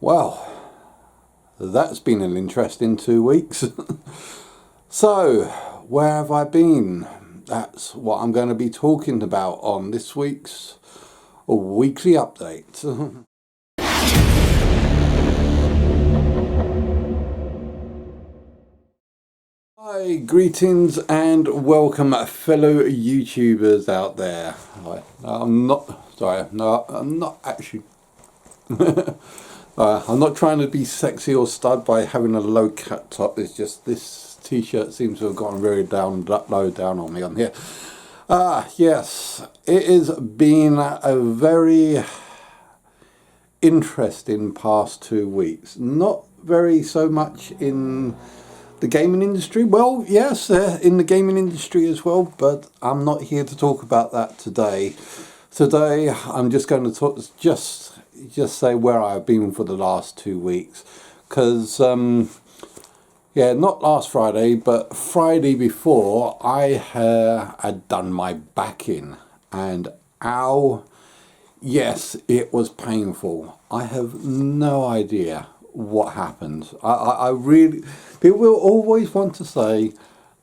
Well, that's been an interesting 2 weeks. So, where have I been? That's what I'm going to be talking about on this week's weekly update. Hi, greetings and welcome fellow YouTubers out there. I'm not actually I'm not trying to be sexy or stud by having a low cut top. It's just this t-shirt seems to have gone very low down on me on here. Yes, it has been a very interesting past 2 weeks. Not very so much in the gaming industry. Well, yes, in the gaming industry as well, but I'm not here to talk about that today. Today, I'm just going to talk, just say where I've been for the last 2 weeks, because yeah, not last Friday, but Friday before, I had done my back in, and ow, yes, it was painful. I have no idea what happened. I really, people will always want to say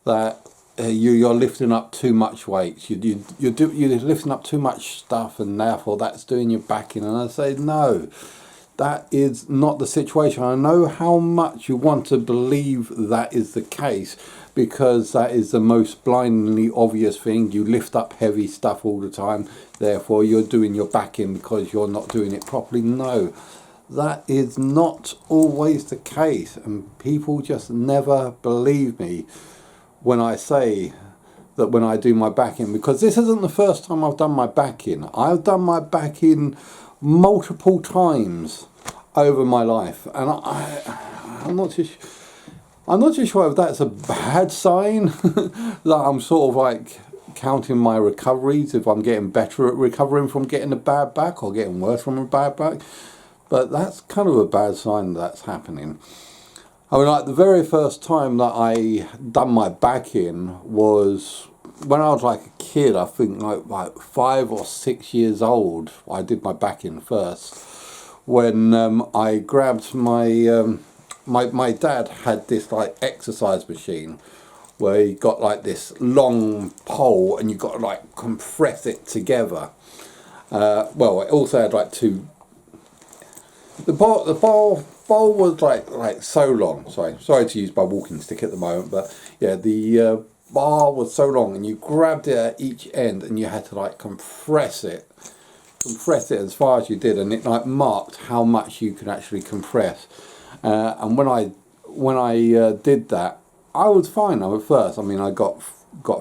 that you're lifting up too much weight. You're lifting up too much stuff, and therefore that's doing your back in. And I say no, that is not the situation. I know how much you want to believe that is the case, because that is the most blindingly obvious thing. You lift up heavy stuff all the time, therefore you're doing your back in because you're not doing it properly. No, that is not always the case, and people just never believe me when I say that when I do my back in, because this isn't the first time I've done my back in. I've done my back in multiple times over my life, and I'm not too sure if that's a bad sign that I'm sort of like counting my recoveries, if I'm getting better at recovering from getting a bad back or getting worse from a bad back. But that's kind of a bad sign that's happening. I mean, like the very first time that I done my back in was when I was like a kid. I think like 5 or 6 years old. I did my back in first when I grabbed my my dad had this like exercise machine where he got like this long pole and you got to like compress it together. Well, it also had like two. The bowl was like so long. Sorry to use my walking stick at the moment, but yeah, the bar was so long, and you grabbed it at each end, and you had to like compress it as far as you did, and it like marked how much you could actually compress. And when I did that, I was fine at first. I mean, I got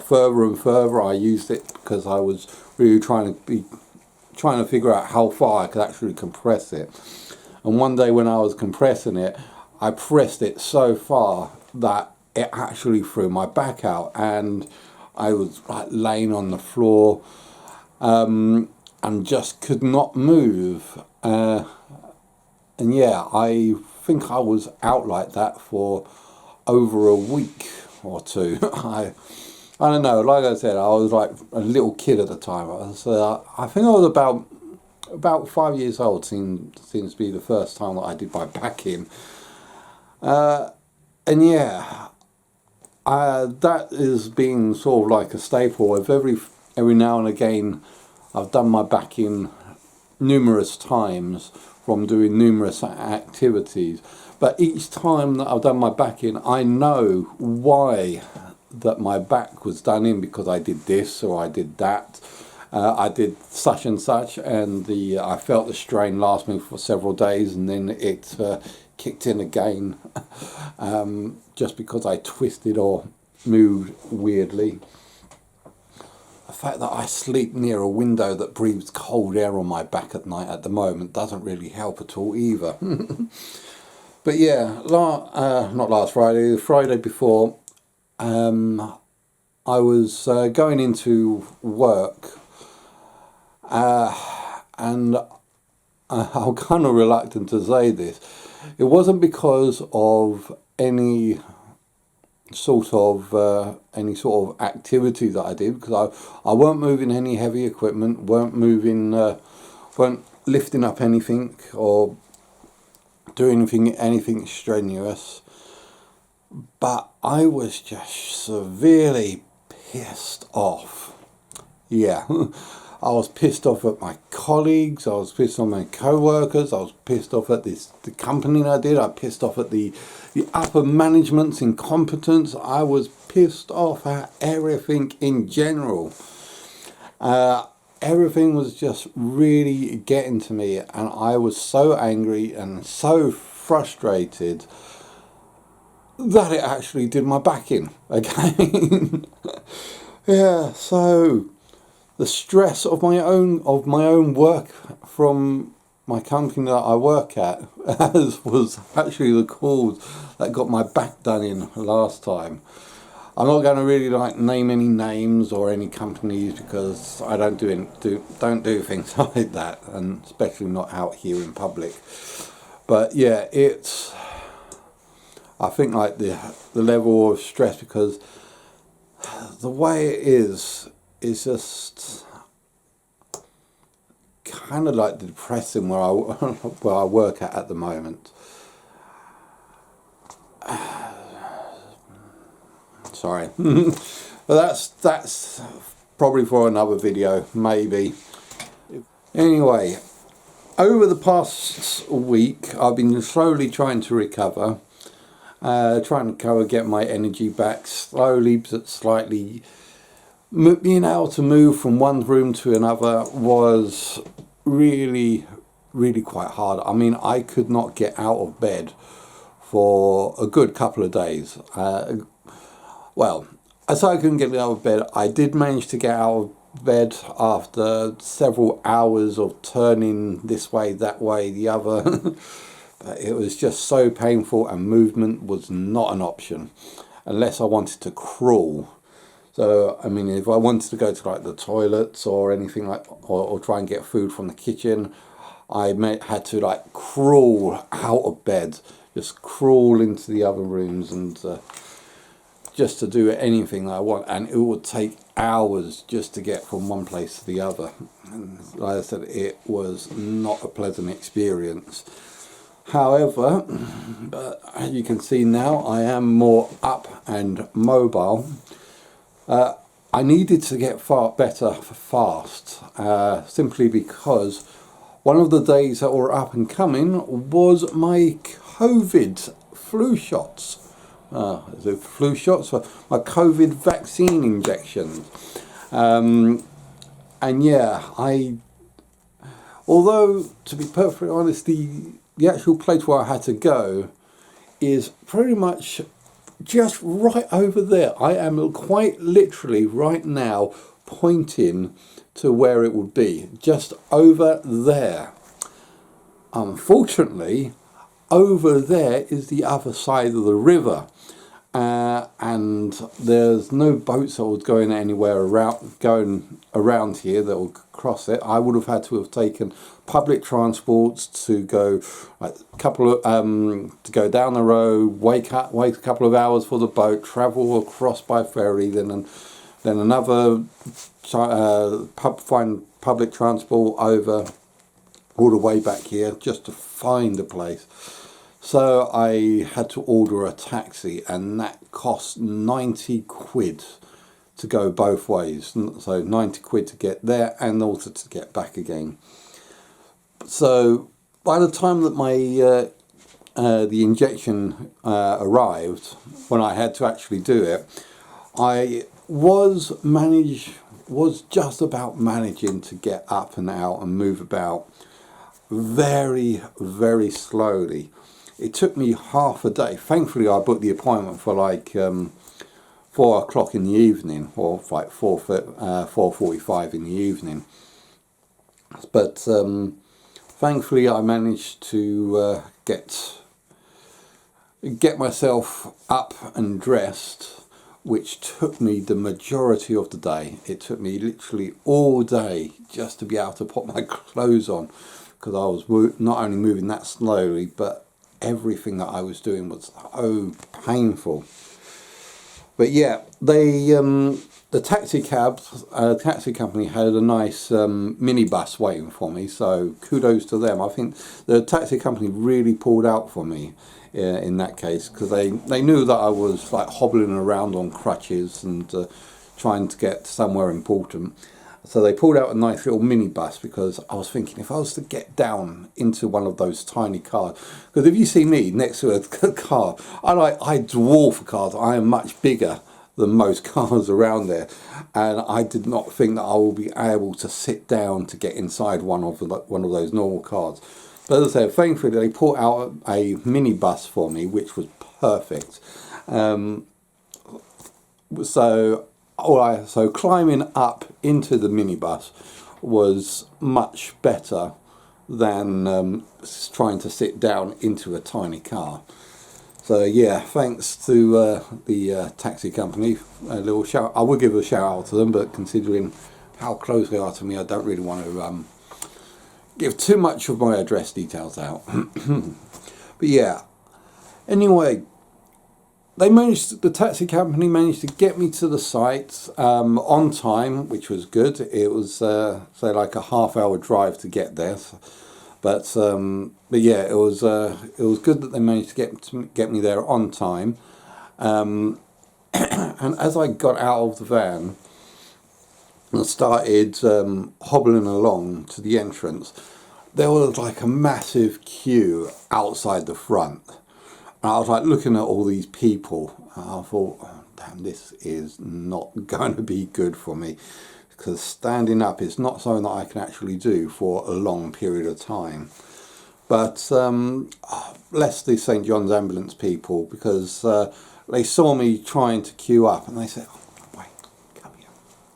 further and further. I used it because I was really trying to figure out how far I could actually compress it. And one day when I was compressing it, I pressed it so far that it actually threw my back out, and I was like laying on the floor and just could not move. And yeah, I think I was out like that for over a week or two. I don't know, like I said, I was like a little kid at the time. I think I was about 5 years old. Seems to be the first time that I did my back in. And yeah, that has been sort of like a staple of every now and again. I've done my back in numerous times from doing numerous activities, but each time that I've done my back in, I know why that my back was done in, because I did this or I did that. I did such and such, and I felt the strain last me for several days, and then it kicked in again, just because I twisted or moved weirdly. The fact that I sleep near a window that breathes cold air on my back at night at the moment doesn't really help at all either. But yeah, not last Friday, the Friday before, I was going into work. And I'm kind of reluctant to say this. It wasn't because of any sort of activity that I did, because I weren't moving any heavy equipment, weren't lifting up anything or do anything strenuous. But I was just severely pissed off. Yeah, I was pissed off at my colleagues, I was pissed off at my co-workers, I was pissed off at the company I did, I pissed off at the upper management's incompetence, I was pissed off at everything in general. Everything was just really getting to me, and I was so angry and so frustrated that it actually did my back in again. Yeah, so the stress of my own work from my company that I work at was actually the cause that got my back done in last time. I'm not going to really name any names or any companies because I don't do things like that, and especially not out here in public. But yeah, I think the level of stress, because the way it is just kind of like depressing where I work at the moment. Sorry, but that's probably for another video, maybe. Anyway, over the past week, I've been slowly trying to recover. Trying to get my energy back, slowly but slightly. Being able to move from one room to another was really quite hard. I mean, I could not get out of bed for a good couple of days. Well, as I couldn't get out of bed, I did manage to get out of bed after several hours of turning this way, that way, the other. It was just so painful, and movement was not an option unless I wanted to crawl. So, I mean, if I wanted to go to the toilets or anything or try and get food from the kitchen, I had to crawl out of bed, just crawl into the other rooms and just to do anything that I want. And it would take hours just to get from one place to the other. And like I said, it was not a pleasant experience. However, as you can see now, I am more up and mobile. I needed to get far better fast, simply because one of the days that were up and coming was my COVID flu shots. The flu shots were my COVID vaccine injections. And yeah, although to be perfectly honest, the actual place where I had to go is pretty much just right over there. I am quite literally right now pointing to where it would be, just over there. Unfortunately, over there is the other side of the river, and there's no boats that was going anywhere around here that would cross it. I would have had to have taken public transports to go to go down the road, wait a couple of hours for the boat, travel across by ferry, then another find public transport over all the way back here just to find a place. So I had to order a taxi, and that cost 90 quid to go both ways. So 90 quid to get there and also to get back again. So by the time that my the injection arrived, when I had to actually do it, I was just about managing to get up and out and move about very slowly. It took me half a day. Thankfully, I booked the appointment for 4 o'clock in the evening, or 4:45 in the evening. But thankfully, I managed to get myself up and dressed, which took me the majority of the day. It took me literally all day just to be able to put my clothes on, because I was not only moving that slowly, but everything that I was doing was so painful. But yeah, the taxi company had a nice minibus waiting for me, so kudos to them. I think the taxi company really pulled out for me in that case, because they knew that I was like hobbling around on crutches and trying to get somewhere important. So they pulled out a nice little minibus, because I was thinking if I was to get down into one of those tiny cars, because if you see me next to a car, I dwarf cars. I am much bigger than most cars around there, and I did not think that I will be able to sit down to get inside one of those normal cars. But as I said, thankfully they put out a minibus for me, which was perfect. So climbing up into the minibus was much better than trying to sit down into a tiny car. So yeah, thanks to the taxi company. A little shout. I would give a shout out to them, but considering how close they are to me, I don't really want to give too much of my address details out. But yeah, anyway, the taxi company managed to get me to the site on time, which was good. It was say like a half-hour drive to get there, but yeah, it was good that they managed to get me there on time. And as I got out of the van and started hobbling along to the entrance, there was like a massive queue outside the front. And I was like looking at all these people, and I thought, oh, damn, this is not going to be good for me, because standing up is not something that I can actually do for a long period of time. But bless the St. John's ambulance people, because they saw me trying to queue up, and they said, oh, wait, come here,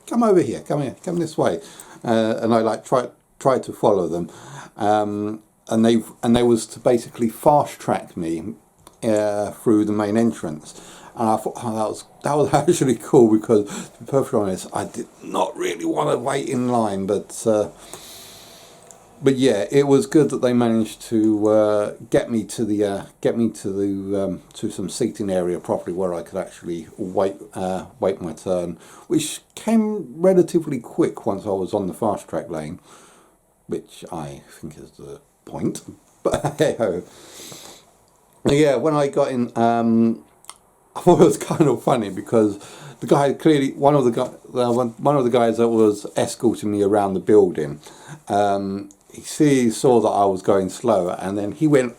come over here, come this way. And I like tried to follow them, and they was to basically fast track me through the main entrance. And I thought, oh, that was actually cool, because to be perfectly honest, I did not really want to wait in line, but yeah, it was good that they managed to get me to some seating area properly, where I could actually wait my turn, which came relatively quick once I was on the fast track lane, which I think is the point. But hey ho. Yeah, when I got in, I thought it was kind of funny, because the guy clearly, one of the guys that was escorting me around the building, he saw that I was going slow, and then he went,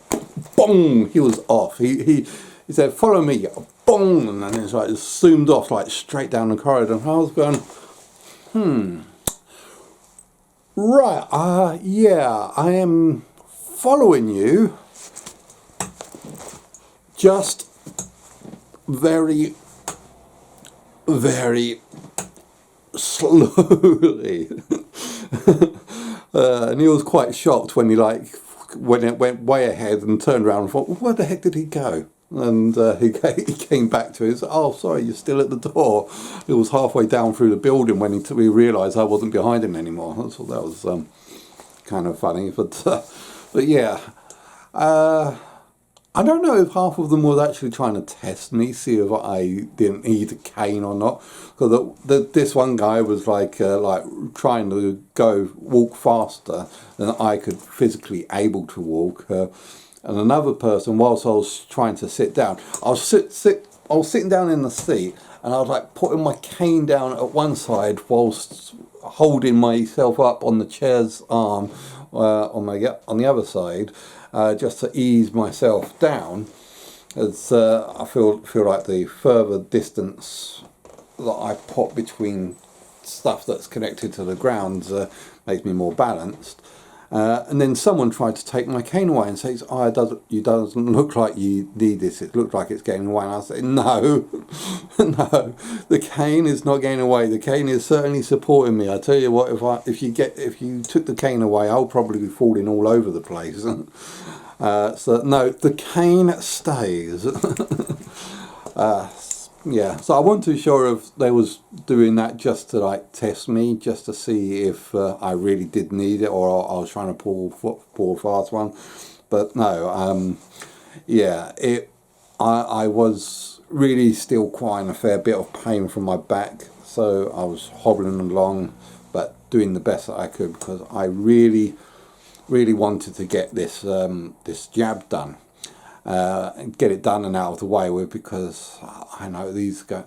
boom, he was off. He said, follow me, boom, and then it's like zoomed off like straight down the corridor, and I was going, right, yeah, I am following you, just very, very slowly. And he was quite shocked when when it went way ahead and turned around and thought, well, where the heck did he go? And he came back to it and said, oh, sorry, you're still at the door. It was halfway down through the building when he realised I wasn't behind him anymore. So that was kind of funny. But yeah, I don't know if half of them was actually trying to test me, see if I didn't need a cane or not. Because this one guy was like trying to walk faster than I could physically able to walk. And another person, whilst I was trying to sit down, I was sitting down in the seat, and I was like putting my cane down at one side whilst holding myself up on the chair's arm on the other side. Just to ease myself down, as I feel like the further distance that I put between stuff that's connected to the ground makes me more balanced. And then someone tried to take my cane away and says, "Oh, it doesn't look like you need this. It looks like it's getting away." And I said, "No, no, the cane is not getting away. The cane is certainly supporting me. I tell you what, if you took the cane away, I'll probably be falling all over the place." So no, the cane stays. Yeah, so I wasn't too sure if they was doing that just to like test me, just to see if I really did need it, or I was trying to pull a fast one. But no, yeah, I was really still quite in a fair bit of pain from my back, so I was hobbling along, but doing the best that I could, because I really wanted to get this this jab done, and get it done and out of the way with, because I know these go.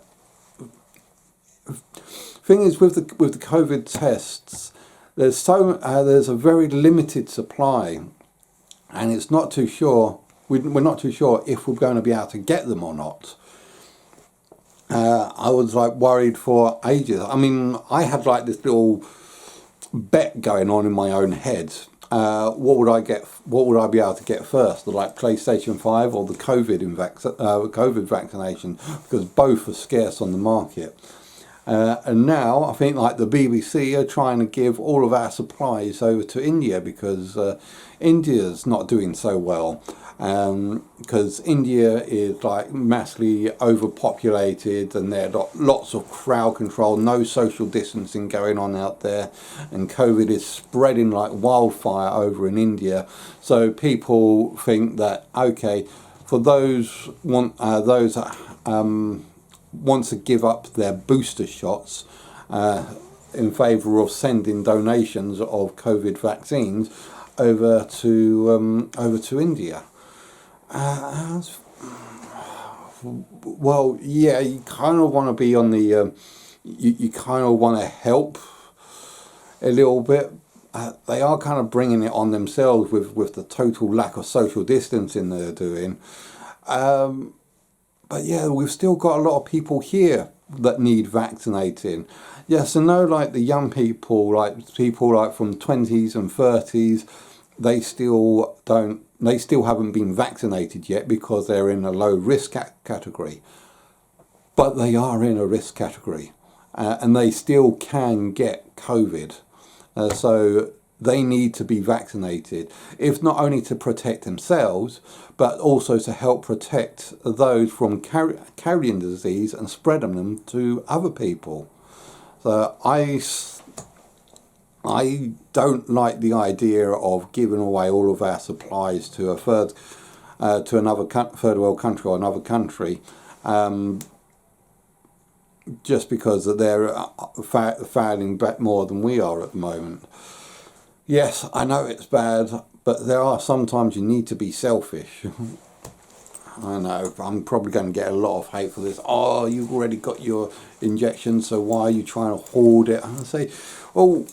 Thing is, with the COVID tests, there's a very limited supply, and it's not too sure. We're not too sure if we're going to be able to get them or not. I was like worried for ages. I mean, I had like this little bet going on in my own head. What would I get? What would I be able to get first? The like PlayStation 5 or the COVID vaccination? Because both are scarce on the market. And now I think like the BBC are trying to give all of our supplies over to India, because India's not doing so well. Because India is like massively overpopulated, and there are lots of crowd control, no social distancing going on out there, and COVID is spreading like wildfire over in India. So people think that, okay, for those that want to give up their booster shots in favour of sending donations of COVID vaccines over to India. Well, yeah, you kind of want to be on the, you kind of want to help a little bit. They are kind of bringing it on themselves with the total lack of social distancing they're doing. But yeah, we've still got a lot of people here that need vaccinating. Yes, and no, like the young people, like people like from 20s and 30s, they still haven't been vaccinated yet, because they're in a low risk category. But they are in a risk category, and they still can get COVID. So they need to be vaccinated, if not only to protect themselves, but also to help protect those from carrying the disease and spreading them to other people. So I don't like the idea of giving away all of our supplies to a third world country or another country, just because they're failing back more than we are at the moment. Yes, I know it's bad, but there are sometimes you need to be selfish. I know, I'm probably going to get a lot of hate for this. Oh, you've already got your injection, so why are you trying to hoard it? And I say, oh,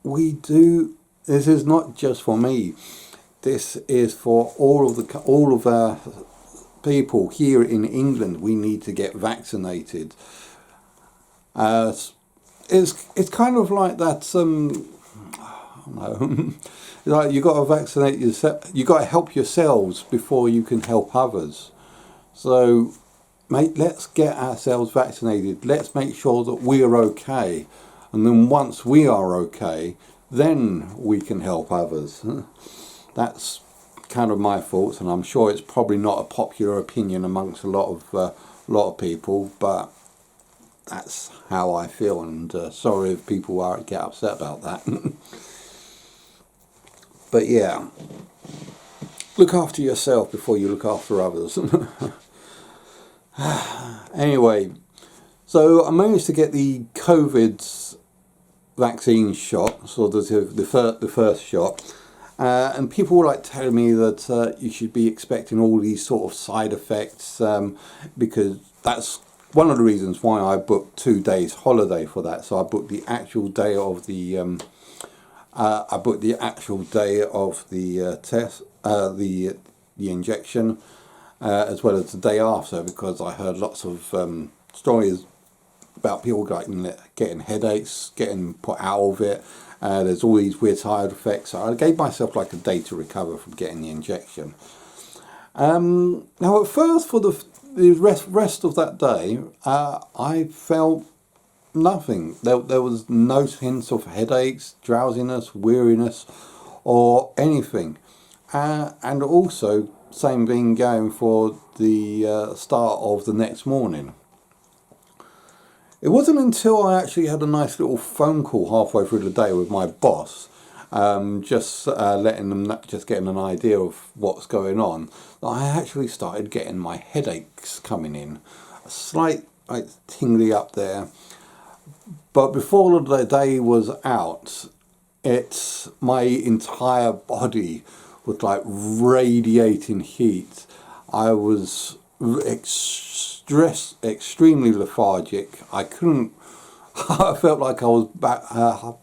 we do. This is not just for me. This is for all of our people here in England. We need to get vaccinated. It's kind of like that. No, like you got to vaccinate yourself. You got to help yourselves before you can help others. So, mate, let's get ourselves vaccinated. Let's make sure that we are okay, and then once we are okay, then we can help others. That's kind of my thoughts, and I'm sure it's probably not a popular opinion amongst a lot of people, but that's how I feel. And sorry if people get upset about that. But yeah, look after yourself before you look after others. Anyway, so I managed to get the COVID vaccine shot, so the first shot, and people were like telling me that you should be expecting all these sort of side effects, because that's one of the reasons why I booked 2 days holiday for that. So I booked the actual day of the test, the injection, as well as the day after, because I heard lots of stories about people getting headaches, getting put out of it. There's all these weird side effects. So I gave myself like a day to recover from getting the injection. Now at first, for the rest of that day, I felt nothing. There was no hints of headaches, drowsiness, weariness, or anything. And also, same thing going for the start of the next morning. It wasn't until I actually had a nice little phone call halfway through the day with my boss, just getting an idea of what's going on, that I actually started getting my headaches coming in. it's tingly up there. But before the day was out, my entire body was like radiating heat. I was extremely lethargic. I couldn't. I felt like I was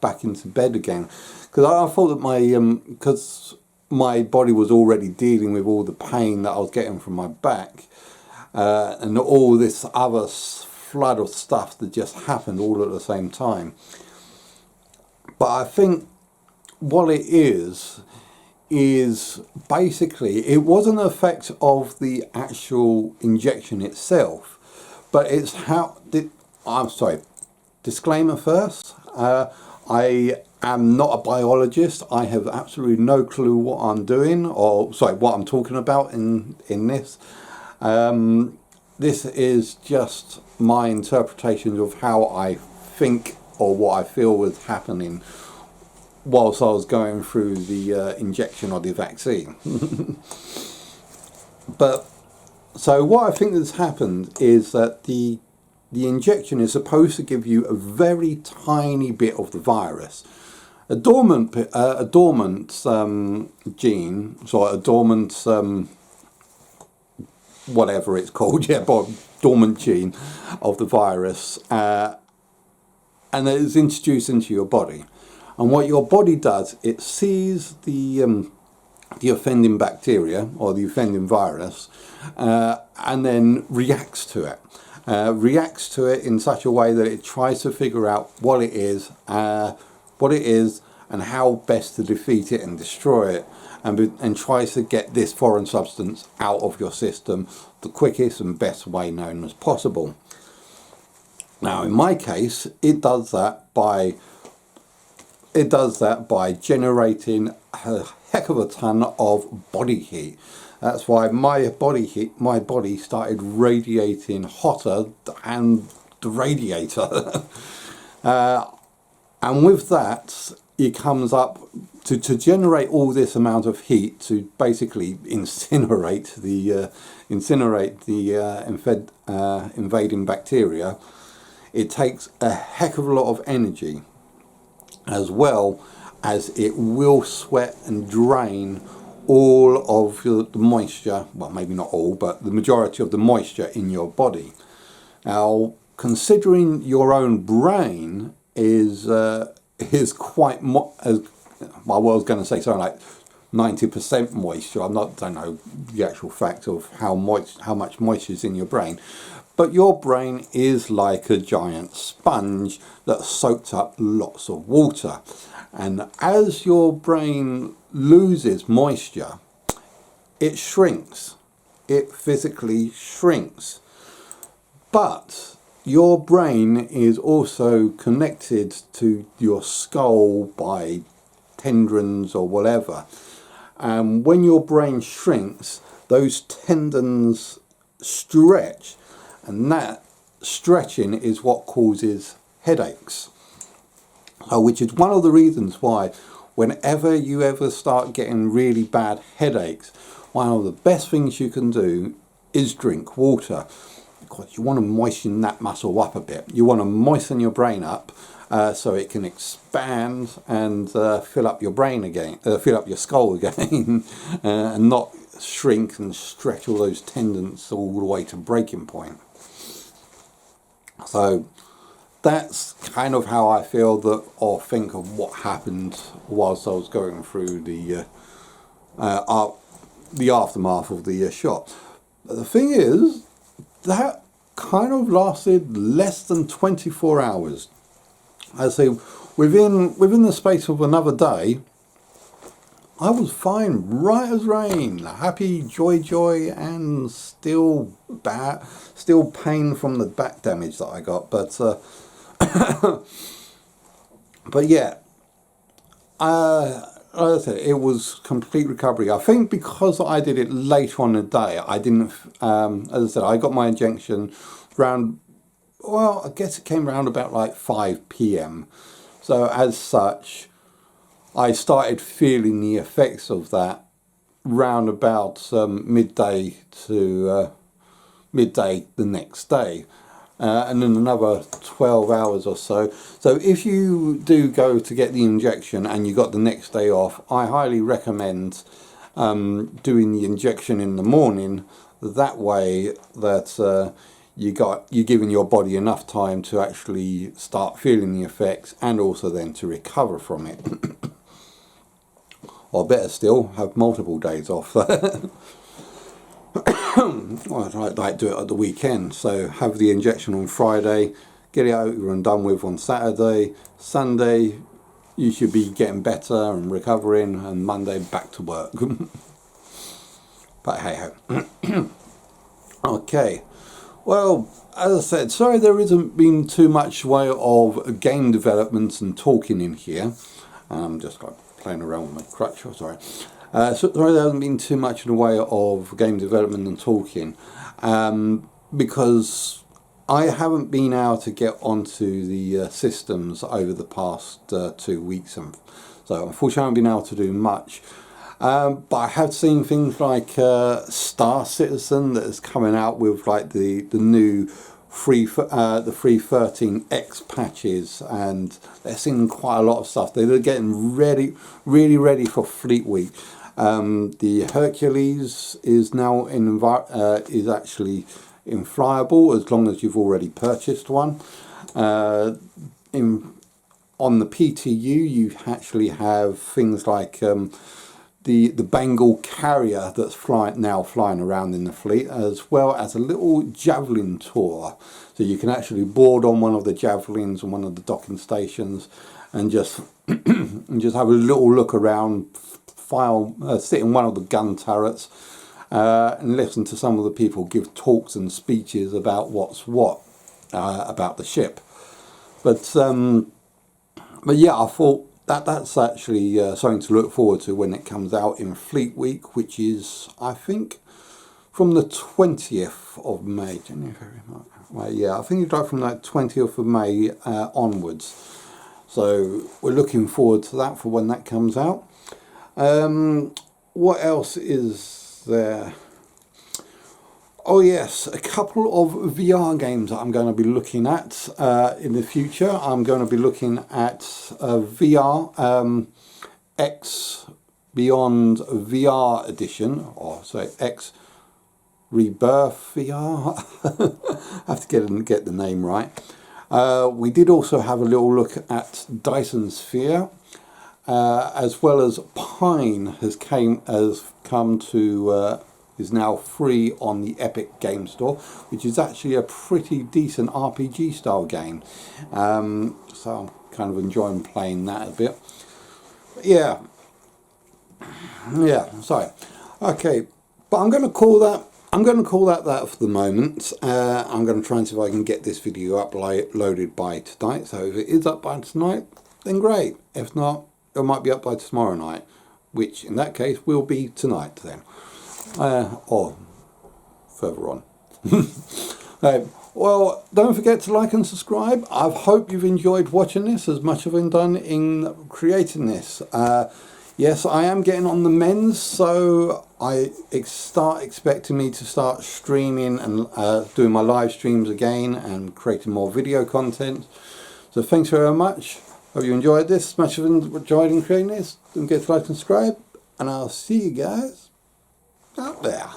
back into bed again, because I thought that because my body was already dealing with all the pain that I was getting from my back, and all this other flood of stuff that just happened all at the same time. But I think what it is basically, it wasn't an effect of the actual injection itself, but it's I'm sorry, disclaimer first, I am not a biologist. I have absolutely no clue what I'm doing, or sorry, what I'm talking about in this. This is just my interpretation of how I think, or what I feel was happening whilst I was going through the injection of the vaccine. But so what I think has happened is that the injection is supposed to give you a very tiny bit of the virus, a dormant gene, sorry, a dormant whatever it's called, yeah, but dormant gene of the virus, and it is introduced into your body. And what your body does, it sees the offending bacteria or the offending virus, and then reacts to it. Reacts to it in such a way that it tries to figure out what it is, and how best to defeat it and destroy it, and tries to get this foreign substance out of your system the quickest and best way known as possible. Now, in my case, it does that by generating a heck of a ton of body heat. That's why my body started radiating hotter than the radiator. And with that, it comes up to generate all this amount of heat to basically incinerate the invading bacteria. It takes a heck of a lot of energy, as well as it will sweat and drain all of the moisture, well, maybe not all, but the majority of the moisture in your body. Now, considering your own brain is quite I was going to say something like 90% moisture. Don't know the actual fact of how much moisture is in your brain, but your brain is like a giant sponge that soaks up lots of water. And as your brain loses moisture, it shrinks. It physically shrinks. But your brain is also connected to your skull by tendons or whatever. And when your brain shrinks, those tendons stretch, and that stretching is what causes headaches. Which is one of the reasons why whenever you ever start getting really bad headaches, one of the best things you can do is drink water, because you want to moisten that muscle up a bit. You want to moisten your brain up so it can expand and fill up your brain again, fill up your skull again, and not shrink and stretch all those tendons all the way to breaking point. So that's kind of how I feel that, or think of what happened whilst I was going through the aftermath of the shot. But the thing is, that kind of lasted less than 24 hours. I say within the space of another day, I was fine, right as rain, happy, joy, and still pain from the back damage that I got, but but yeah, like I said, it was complete recovery. I think because I did it later on in the day, I didn't, as I said, I got my injection around, well, I guess it came around about like 5 p.m. So as such, I started feeling the effects of that round about midday to midday the next day. and then another 12 hours or so. So if you do go to get the injection and you got the next day off, I highly recommend doing the injection in the morning. That way that you're giving your body enough time to actually start feeling the effects and also then to recover from it. Or better still, have multiple days off. I'd like to do it at the weekend, so have the injection on Friday, get it over and done with on Saturday. Sunday you should be getting better and recovering, and Monday back to work. But hey ho. Okay, well, as I said, sorry there hasn't been too much way of game development and talking in here. I'm just playing around with my crutch, sorry. So there hasn't been too much in the way of game development and talking, because I haven't been able to get onto the systems over the past 2 weeks, and so unfortunately I haven't been able to do much. But I have seen things like Star Citizen that is coming out with like the new free 13X patches, and they're seeing quite a lot of stuff. They're getting really ready for Fleet Week. The Hercules is now is actually inflyable as long as you've already purchased one. On the PTU you actually have things like the Bengal carrier that's now flying around in the fleet, as well as a little javelin tour. So you can actually board on one of the javelins on one of the docking stations and just and just have a little look around, sit in one of the gun turrets and listen to some of the people give talks and speeches about what's what about the ship. But yeah, I thought that's actually something to look forward to when it comes out in Fleet Week, which is, I think, from the 20th of May. January, February, March. Well, yeah, I think it's like from that 20th of May onwards. So we're looking forward to that for when that comes out. What else is there? Oh yes, a couple of VR games that I'm going to be looking at in the future. I'm going to be looking at VR X Beyond VR Edition, or say X Rebirth VR. I have to get the name right. We did also have a little look at Dyson Sphere, as well as Pine has come to is now free on the Epic Game Store, which is actually a pretty decent RPG style game. So I'm kind of enjoying playing that a bit. But yeah, sorry. Okay, but I'm going to call that that for the moment. I'm going to try and see if I can get this video uploaded by tonight. So if it is up by tonight, then great. If not, it might be up by tomorrow night, which in that case will be tonight then. Or further on. Well, don't forget to like and subscribe. I hope you've enjoyed watching this as much as I've done in creating this. Yes, I am getting on the mend, so I start expecting me to start streaming and doing my live streams again and creating more video content. So thanks very much. Hope you enjoyed this as much as I've enjoyed in creating this. Don't forget to like and subscribe, and I'll see you guys out there.